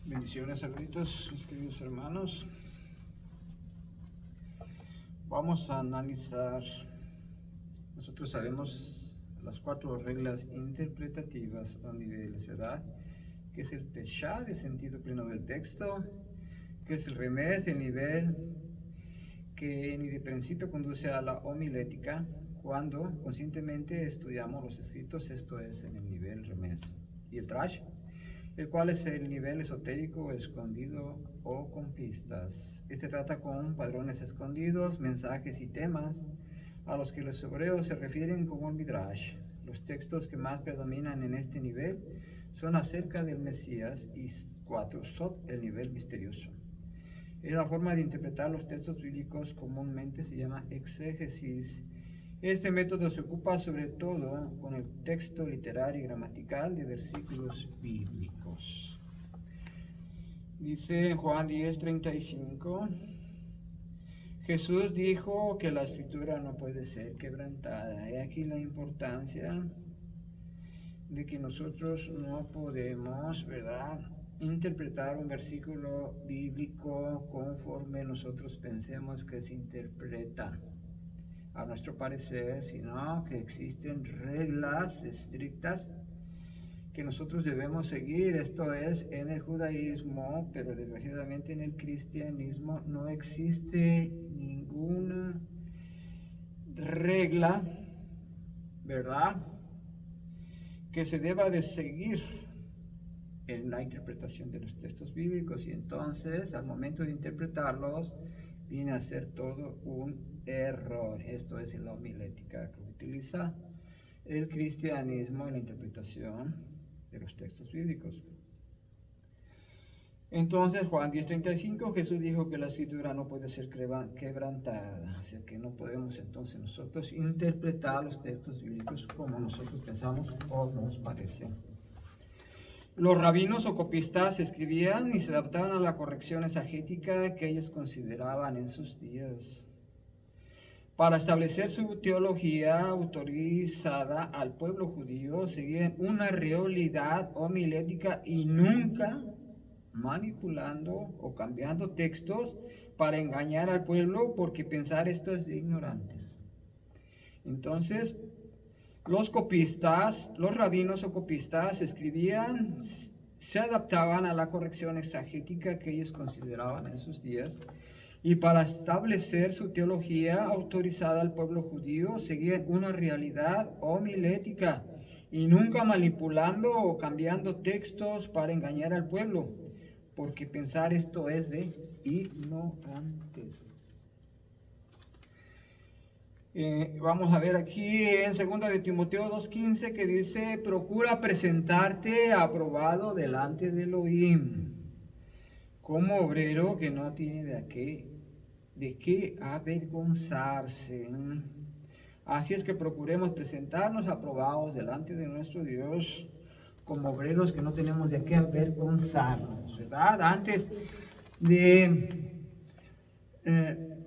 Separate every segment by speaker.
Speaker 1: Bendiciones, saluditos, mis queridos hermanos. Vamos a analizar, nosotros sabemos las 4 reglas interpretativas o niveles, ¿verdad? Que es el Peshá, de sentido pleno del texto, que es el Remez, el nivel que ni de principio conduce a la homilética, cuando conscientemente estudiamos los escritos, esto es en el nivel Remez. Y el Trash, el cual es el nivel esotérico, escondido o con pistas. Este trata con padrones escondidos, mensajes y temas a los que los hebreos se refieren como el Midrash. Los textos que más predominan en este nivel son acerca del Mesías y 4 Sot, el nivel misterioso. La forma de interpretar los textos bíblicos comúnmente se llama exégesis. Este método se ocupa sobre todo con el texto literario y gramatical de versículos bíblicos. Dice en Juan 10:35, Jesús dijo que la escritura no puede ser quebrantada. He aquí la importancia de que nosotros no podemos, ¿verdad?, interpretar un versículo bíblico conforme nosotros pensemos que se interpreta a nuestro parecer, sino que existen reglas estrictas que nosotros debemos seguir. Esto es en el judaísmo, pero desgraciadamente en el cristianismo no existe ninguna regla, ¿verdad?, que se deba de seguir en la interpretación de los textos bíblicos, y entonces al momento de interpretarlos viene a ser todo un error. Esto es en la homilética que utiliza el cristianismo en la interpretación de los textos bíblicos. Entonces Juan 10:35, Jesús dijo que la escritura no puede ser quebrantada, o sea que no podemos entonces nosotros interpretar los textos bíblicos como nosotros pensamos o nos parece. Los rabinos o copistas escribían y se adaptaban a la corrección exegética que ellos consideraban en sus días. Para establecer su teología autorizada al pueblo judío, seguían una realidad homilética y nunca manipulando o cambiando textos para engañar al pueblo, porque pensar esto es de ignorantes. Entonces, los copistas, los rabinos o copistas escribían, se adaptaban a la corrección exegética que ellos consideraban en sus días, y para establecer su teología autorizada al pueblo judío, seguían una realidad homilética y nunca manipulando o cambiando textos para engañar al pueblo, porque pensar esto es de ignorantes. Vamos a ver aquí en 2 de Timoteo 2:15 que dice: procura presentarte aprobado delante de Elohim, como obrero que no tiene de qué avergonzarse. Así es que procuremos presentarnos aprobados delante de nuestro Dios, como obreros que no tenemos de qué avergonzarnos, ¿verdad? Antes de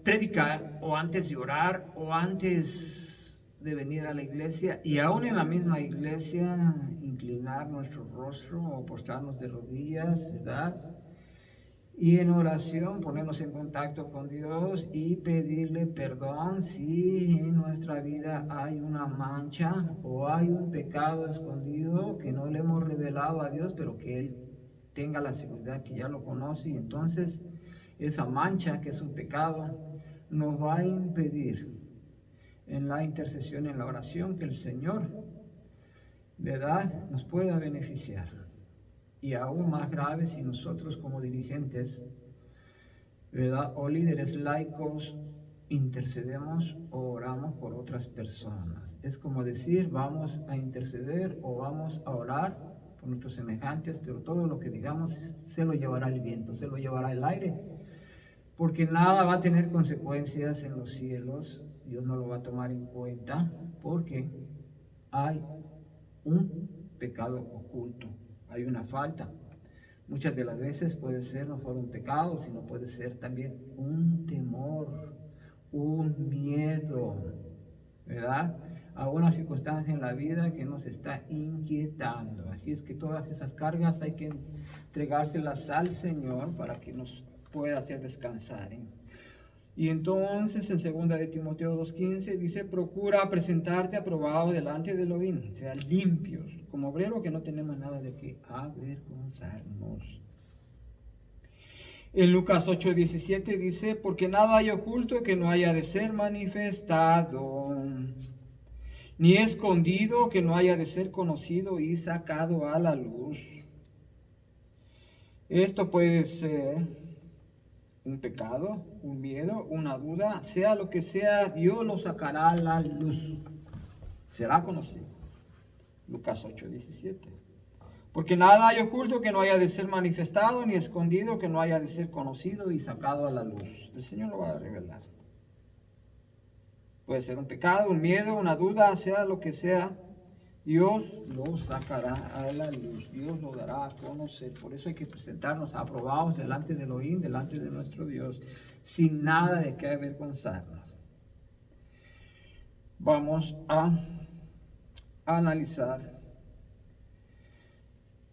Speaker 1: predicar, o antes de orar, o antes de venir a la iglesia, y aún en la misma iglesia, inclinar nuestro rostro o postrarnos de rodillas, ¿verdad? Y en oración ponernos en contacto con Dios y pedirle perdón si en nuestra vida hay una mancha o hay un pecado escondido que no le hemos revelado a Dios, pero que Él tenga la seguridad que ya lo conoce, y entonces esa mancha, que es un pecado, nos va a impedir en la intercesión, en la oración, que el Señor, ¿verdad?, nos pueda beneficiar. Y aún más grave si nosotros como dirigentes, ¿verdad?, o líderes laicos, intercedemos o oramos por otras personas. Es como decir, vamos a interceder o vamos a orar por nuestros semejantes, pero todo lo que digamos se lo llevará el viento, se lo llevará el aire, porque nada va a tener consecuencias en los cielos. Dios no lo va a tomar en cuenta, porque hay un pecado oculto, hay una falta. Muchas de las veces puede ser no solo un pecado, sino puede ser también un temor, un miedo, ¿verdad?, alguna circunstancia en la vida que nos está inquietando. Así es que todas esas cargas hay que entregárselas al Señor para que nos pueda hacer descansar. Y entonces en 2 de Timoteo 2:15 dice, procura presentarte aprobado delante de Elohim, sea limpios, como obrero que no tenemos nada de qué avergonzarnos. En Lucas 8:17 dice, porque nada hay oculto que no haya de ser manifestado, ni escondido que no haya de ser conocido y sacado a la luz. Esto puede ser un pecado, un miedo, una duda, sea lo que sea, Dios lo sacará a la luz. Será conocido. Lucas 8:17. Porque nada hay oculto que no haya de ser manifestado, ni escondido que no haya de ser conocido y sacado a la luz. El Señor lo va a revelar. Puede ser un pecado, un miedo, una duda, sea lo que sea, Dios lo sacará a la luz, Dios lo dará a conocer. Por eso hay que presentarnos aprobados delante de Elohim, delante de nuestro Dios, sin nada de qué avergonzarnos. Vamos a analizar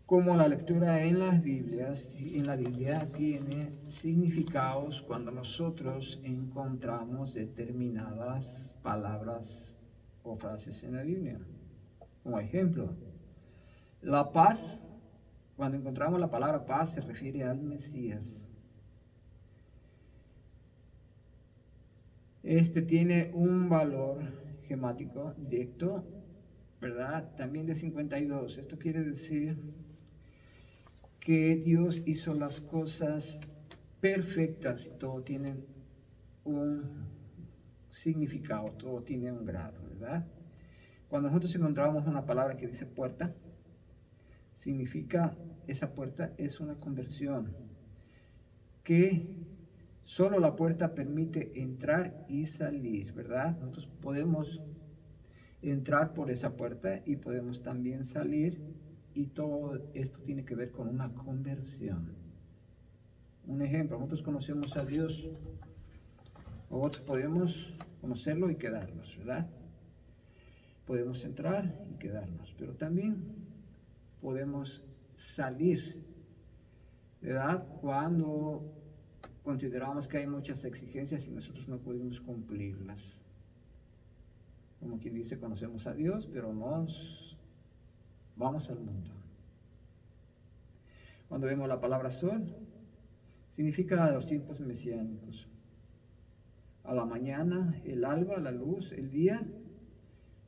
Speaker 1: cómo la lectura en la Biblia tiene significados cuando nosotros encontramos determinadas palabras o frases en la Biblia. Como ejemplo, la paz, cuando encontramos la palabra paz, se refiere al Mesías. Este tiene un valor gemático directo, ¿verdad? También de 52. Esto quiere decir que Dios hizo las cosas perfectas y todo tiene un significado, todo tiene un grado, ¿verdad? Cuando nosotros encontramos una palabra que dice puerta, significa esa puerta es una conversión, que solo la puerta permite entrar y salir, ¿verdad? Nosotros podemos entrar por esa puerta y podemos también salir, y todo esto tiene que ver con una conversión. Un ejemplo, nosotros conocemos a Dios, o nosotros podemos conocerlo y quedarnos, ¿verdad? Podemos entrar y quedarnos, pero también podemos salir, ¿verdad? Cuando consideramos que hay muchas exigencias y nosotros no podemos cumplirlas. Como quien dice, conocemos a Dios, pero nos vamos al mundo. Cuando vemos la palabra sol, significa los tiempos mesiánicos. A la mañana, el alba, la luz, el día,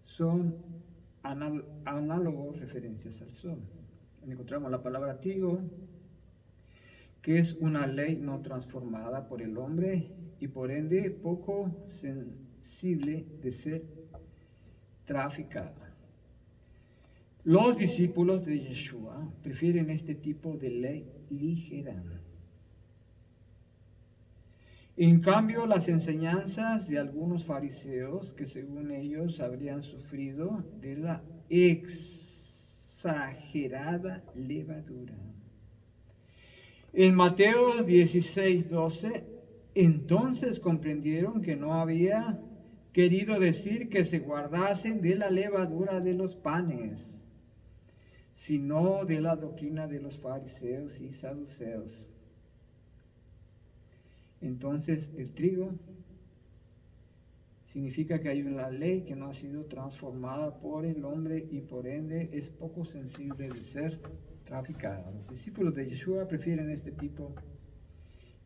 Speaker 1: son análogos referencias al sol. Encontramos la palabra tigo, que es una ley no transformada por el hombre y por ende poco sensible de ser traficada. Los discípulos de Yeshua prefieren este tipo de ley ligera. En cambio, las enseñanzas de algunos fariseos, que según ellos habrían sufrido de la exagerada levadura. En Mateo 16:12, entonces comprendieron que no había querido decir que se guardasen de la levadura de los panes, sino de la doctrina de los fariseos y saduceos. Entonces, el trigo significa que hay una ley que no ha sido transformada por el hombre y por ende es poco sensible de ser traficada. Los discípulos de Yeshua prefieren este tipo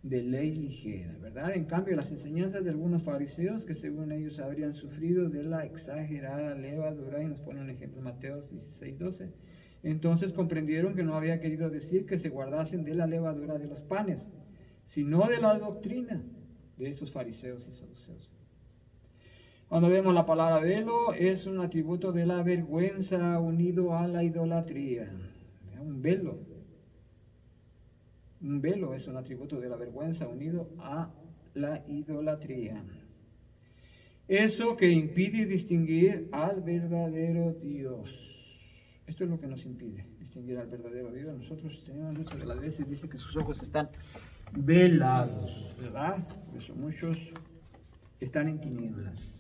Speaker 1: de ley ligera, ¿verdad? En cambio, las enseñanzas de algunos fariseos, que según ellos habrían sufrido de la exagerada levadura, y nos pone un ejemplo, Mateo 16:12, entonces comprendieron que no había querido decir que se guardasen de la levadura de los panes, sino de la doctrina de esos fariseos y saduceos. Cuando vemos la palabra velo, es un atributo de la vergüenza unido a la idolatría. Un velo es un atributo de la vergüenza unido a la idolatría. Eso que impide distinguir al verdadero Dios. Esto es lo que nos impide distinguir al verdadero Dios. Nosotros tenemos muchas de las veces, dice que sus ojos están velados, ¿verdad? Por eso muchos están en tinieblas.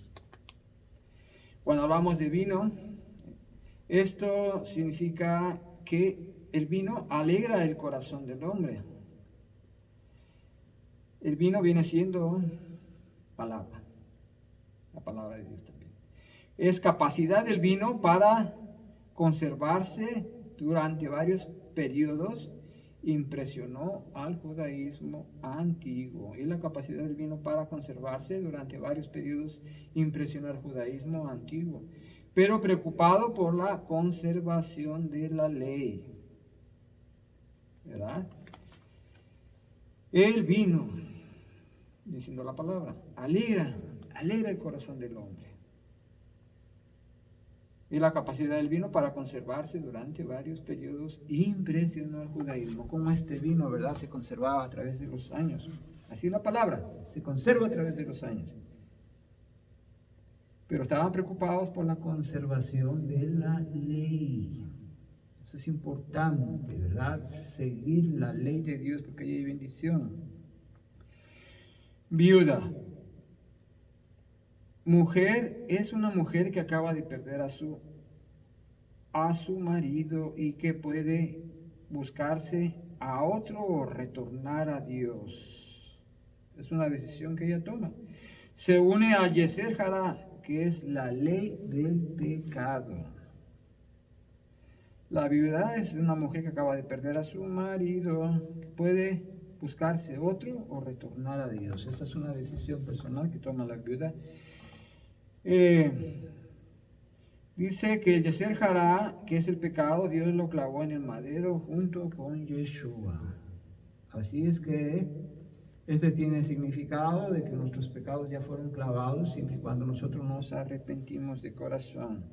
Speaker 1: Cuando hablamos de vino, esto significa que el vino alegra el corazón del hombre. El vino viene siendo palabra, la palabra de Dios también. Es capacidad del vino para conservarse durante varios periodos. Impresionó al judaísmo antiguo. Y la capacidad del vino para conservarse durante varios periodos impresionó al judaísmo antiguo, pero preocupado por la conservación de la ley, ¿verdad? El vino, diciendo la palabra, alegra el corazón del hombre. Y la capacidad del vino para conservarse durante varios periodos impresionó al judaísmo. Como este vino, ¿verdad?, se conservaba a través de los años. Así es la palabra, se conserva a través de los años. Pero estaban preocupados por la conservación de la ley. Eso es importante, ¿verdad? Seguir la ley de Dios porque ahí hay bendición. Viuda. Mujer es una mujer que acaba de perder a su marido y que puede buscarse a otro o retornar a Dios. Es una decisión que ella toma. Se une a Yeser Hará, que es la ley del pecado. La viuda es una mujer que acaba de perder a su marido, que puede buscarse otro o retornar a Dios. Esta es una decisión personal que toma la viuda. Dice que el Yeser Hará, que es el pecado, Dios lo clavó en el madero junto con Yeshua. Así es que este tiene significado de que nuestros pecados ya fueron clavados siempre y cuando nosotros nos arrepentimos de corazón.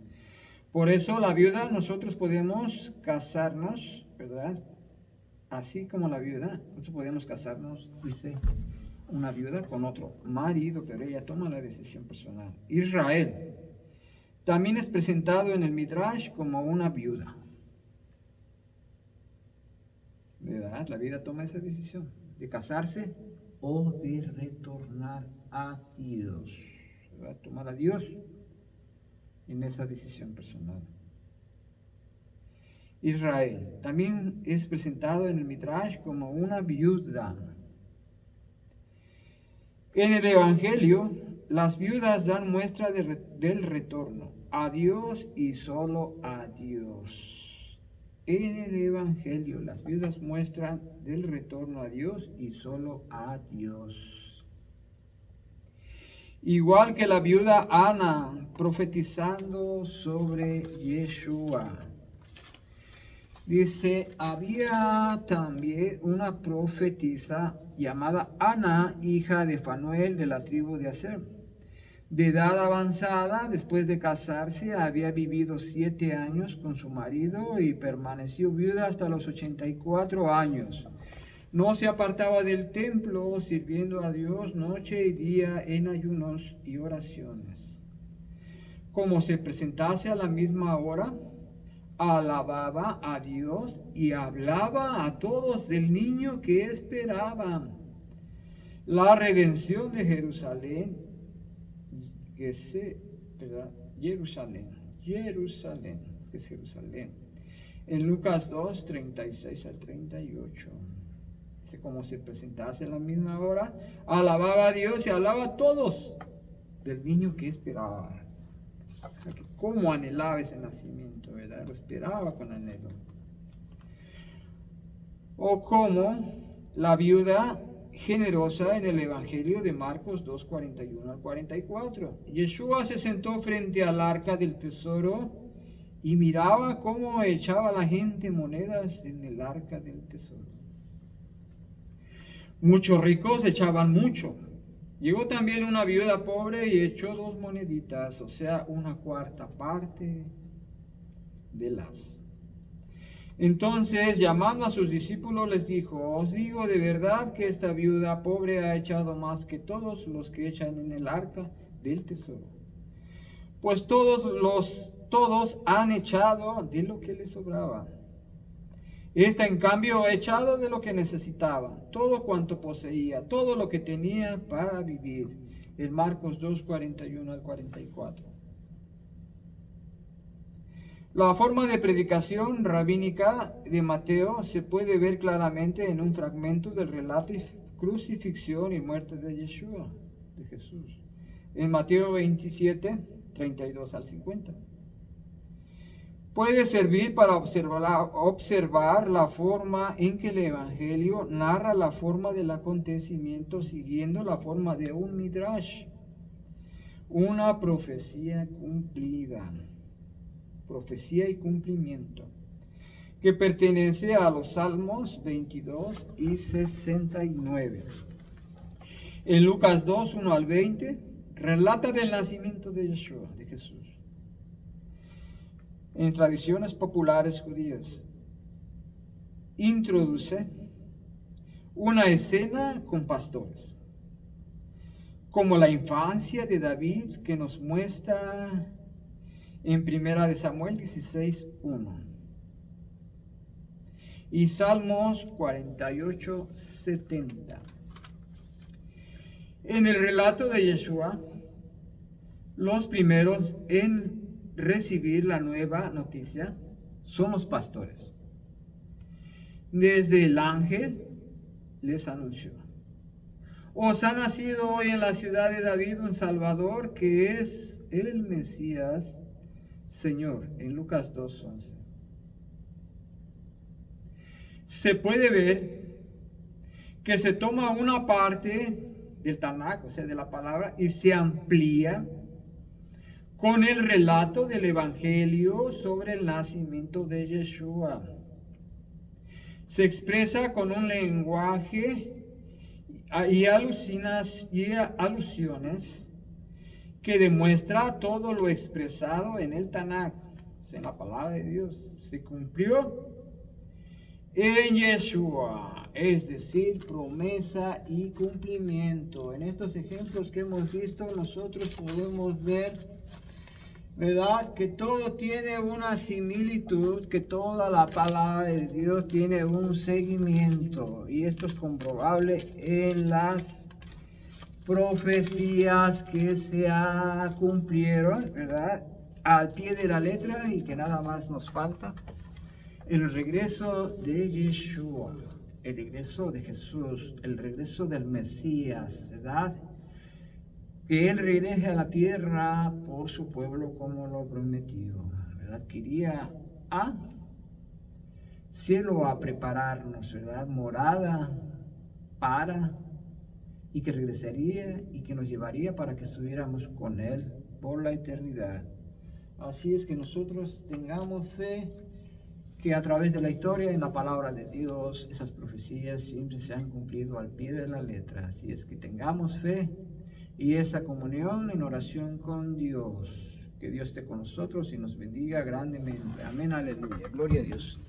Speaker 1: Por eso la viuda, nosotros podemos casarnos, ¿verdad? Así como la viuda, nosotros podemos casarnos, dice, una viuda con otro marido, pero ella toma la decisión personal. Israel también es presentado en el Midrash como una viuda, ¿verdad? La viuda toma esa decisión de casarse o de retornar a Dios, ¿verdad? Tomar a Dios en esa decisión personal. Israel también es presentado en el Midrash como una viuda. En el Evangelio, las viudas dan muestra del retorno a Dios y solo a Dios. En el Evangelio, las viudas muestran del retorno a Dios y solo a Dios. Igual que la viuda Ana, profetizando sobre Yeshua. Dice, había también una profetisa llamada Ana, hija de Fanuel de la tribu de Aser. De edad avanzada, después de casarse, había vivido 7 años con su marido y permaneció viuda hasta los 84 años. No se apartaba del templo, sirviendo a Dios noche y día en ayunos y oraciones. Como se presentase a la misma hora, alababa a Dios y hablaba a todos del niño que esperaban. La redención de Jerusalén, Jerusalén, es Jerusalén. En Lucas 2, 36 al 38. Dice, como se presentase a la misma hora, alababa a Dios y hablaba a todos del niño que esperaba. Cómo anhelaba ese nacimiento, ¿verdad? Lo esperaba con anhelo. O como la viuda generosa en el Evangelio de Marcos 2, 41 al 44. Yeshua se sentó frente al arca del tesoro y miraba cómo echaba la gente monedas en el arca del tesoro. Muchos ricos echaban mucho. Llegó también una viuda pobre y echó 2 moneditas, o sea, 1/4 parte de las. Entonces, llamando a sus discípulos, les dijo, os digo de verdad que esta viuda pobre ha echado más que todos los que echan en el arca del tesoro. Pues todos han echado de lo que les sobraba. Esta, en cambio, ha echado de lo que necesitaba, todo cuanto poseía, todo lo que tenía para vivir. En Marcos 2, 41 al 44. La forma de predicación rabínica de Mateo se puede ver claramente en un fragmento del relato de crucifixión y muerte de Yeshua, de Jesús, en Mateo 27, 32 al 50. Puede servir para observar la forma en que el Evangelio narra la forma del acontecimiento siguiendo la forma de un midrash, una profecía cumplida, profecía y cumplimiento, que pertenece a los Salmos 22 y 69. En Lucas 2, 1 al 20, relata del nacimiento de Yeshua, de Jesús. En tradiciones populares judías, introduce una escena con pastores, como la infancia de David que nos muestra en 1 Samuel 16, 1 y Salmos 48, 70. En el relato de Yeshua, los primeros en recibir la nueva noticia son los pastores. Desde el ángel les anunció: os ha nacido hoy en la ciudad de David un Salvador que es el Mesías, Señor, en Lucas 2:11. Se puede ver que se toma una parte del Tanaj, o sea, de la palabra, y se amplía con el relato del Evangelio sobre el nacimiento de Yeshua. Se expresa con un lenguaje y alusiones que demuestra todo lo expresado en el Tanaj, o sea, en la palabra de Dios. Se cumplió en Yeshua, es decir, promesa y cumplimiento. En estos ejemplos que hemos visto, nosotros podemos ver, ¿verdad?, que todo tiene una similitud, que toda la palabra de Dios tiene un seguimiento, y esto es comprobable en las profecías que se cumplieron, ¿verdad?, al pie de la letra, y que nada más nos falta el regreso de Yeshua, el regreso de Jesús, el regreso del Mesías, ¿verdad?, que Él regrese a la tierra por su pueblo como lo prometió, ¿verdad? Quería cielo a prepararnos, ¿verdad? Morada para, y que regresaría y que nos llevaría para que estuviéramos con Él por la eternidad. Así es que nosotros tengamos fe que a través de la historia, en la palabra de Dios, esas profecías siempre se han cumplido al pie de la letra. Así es que tengamos fe y esa comunión en oración con Dios. Que Dios esté con nosotros y nos bendiga grandemente. Amén, aleluya. Gloria a Dios.